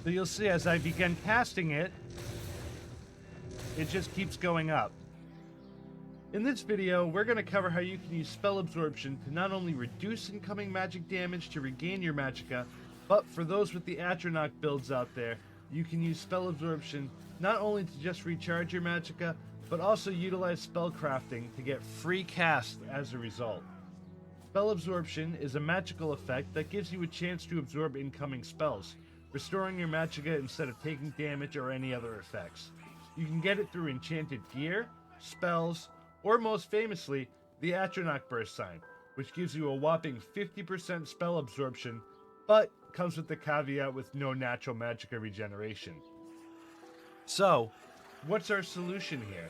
So you'll see as I begin casting it, it just keeps going up. In this video, we're going to cover how you can use Spell Absorption to not only reduce incoming magic damage to regain your Magicka, but for those with the Atronach builds out there, you can use Spell Absorption not only to just recharge your Magicka, but also utilize Spellcrafting to get free cast as a result. Spell Absorption is a magical effect that gives you a chance to absorb incoming spells, restoring your Magicka instead of taking damage or any other effects. You can get it through enchanted gear, spells, or most famously, the Atronach birthsign, which gives you a whopping 50% spell absorption, but comes with the caveat with no natural Magicka regeneration. So, what's our solution here?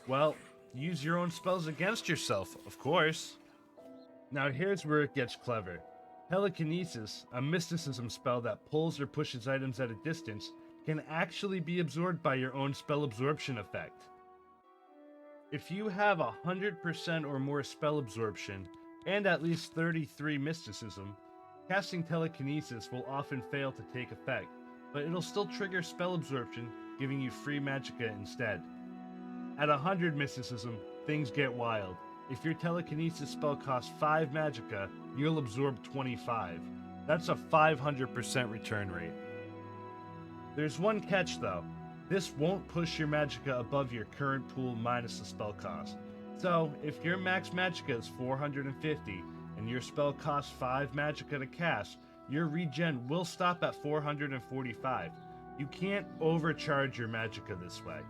Well, use your own spells against yourself, of course. Now here's where it gets clever. Telekinesis, a mysticism spell that pulls or pushes items at a distance, can actually be absorbed by your own spell absorption effect. If you have 100% or more spell absorption, and at least 33 mysticism, casting telekinesis will often fail to take effect, but it'll still trigger spell absorption, giving you free Magicka instead. At 100 mysticism, things get wild. If your telekinesis spell costs 5 Magicka, you'll absorb 25. That's a 500% return rate. There's one catch though. This won't push your Magicka above your current pool minus the spell cost. So, if your max Magicka is 450, and your spell costs 5 Magicka to cast, your regen will stop at 445. You can't overcharge your Magicka this way.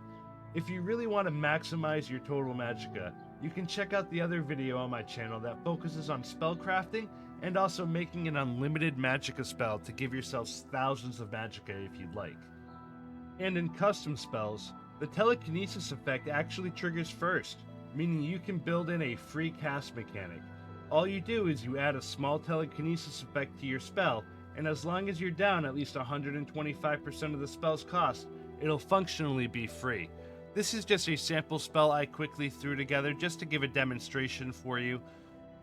If you really want to maximize your total Magicka, you can check out the other video on my channel that focuses on spellcrafting and also making an unlimited Magicka spell to give yourselves thousands of Magicka if you'd like. And in custom spells, the telekinesis effect actually triggers first, meaning you can build in a free cast mechanic. All you do is you add a small telekinesis effect to your spell, and as long as you're down at least 125% of the spell's cost, it'll functionally be free. This is just a sample spell I quickly threw together just to give a demonstration for you.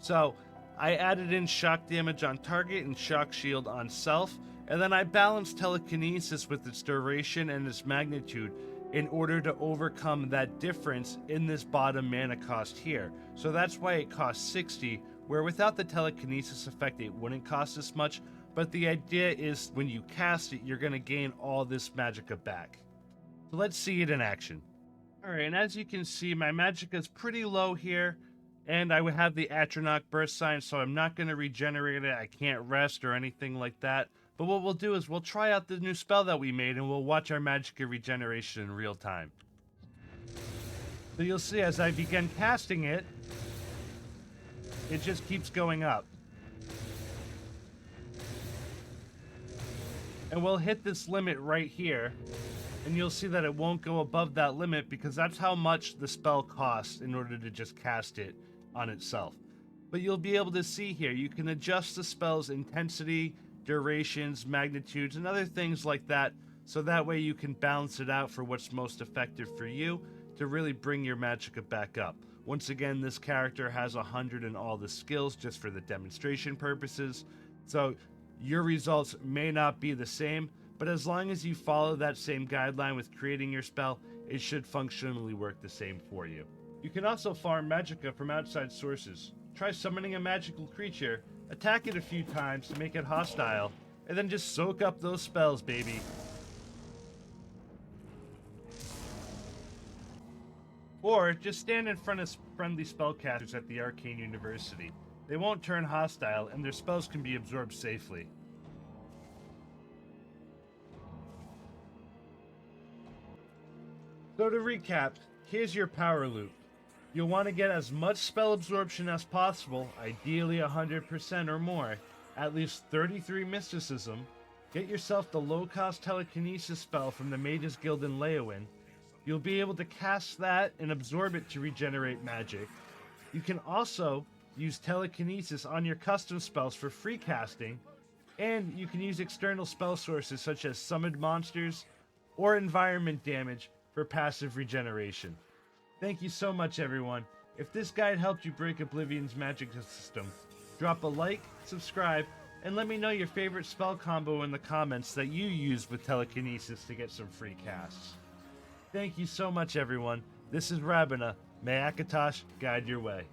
So, I added in shock damage on target and shock shield on self, and then I balanced telekinesis with its duration and its magnitude in order to overcome that difference in this bottom mana cost here. So that's why it costs 60, where without the telekinesis effect it wouldn't cost as much, but the idea is when you cast it, you're going to gain all this Magicka back. So let's see it in action. Alright, and as you can see, my Magicka is pretty low here, and I would have the Atronach birthsign, so I'm not going to regenerate it. I can't rest or anything like that. But what we'll do is we'll try out the new spell that we made, and we'll watch our Magicka regeneration in real time. So you'll see as I begin casting it, it just keeps going up. And we'll hit this limit right here, and you'll see that it won't go above that limit because that's how much the spell costs in order to just cast it on itself. But you'll be able to see here, you can adjust the spell's intensity, durations, magnitudes, and other things like that, so that way you can balance it out for what's most effective for you to really bring your Magicka back up. Once again, this character has 100 in all the skills just for the demonstration purposes, so your results may not be the same, but as long as you follow that same guideline with creating your spell, it should functionally work the same for you. You can also farm Magicka from outside sources. Try summoning a magical creature, attack it a few times to make it hostile, and then just soak up those spells, baby. Or just stand in front of friendly spellcasters at the Arcane University. They won't turn hostile, and their spells can be absorbed safely. So to recap, here's your power loop. You'll want to get as much spell absorption as possible, ideally 100% or more, at least 33 mysticism, get yourself the low-cost telekinesis spell from the Mages Guild in Leyawiin. You'll be able to cast that and absorb it to regenerate magic. You can also use telekinesis on your custom spells for free casting, and you can use external spell sources such as summoned monsters or environment damage for passive regeneration. Thank you so much, everyone. If this guide helped you break Oblivion's Magicka system, drop a like, subscribe, And let me know your favorite spell combo in the comments that you used with Telekinesis to get some free casts. Thank you so much, everyone. This is Rabina. May Akatosh guide your way.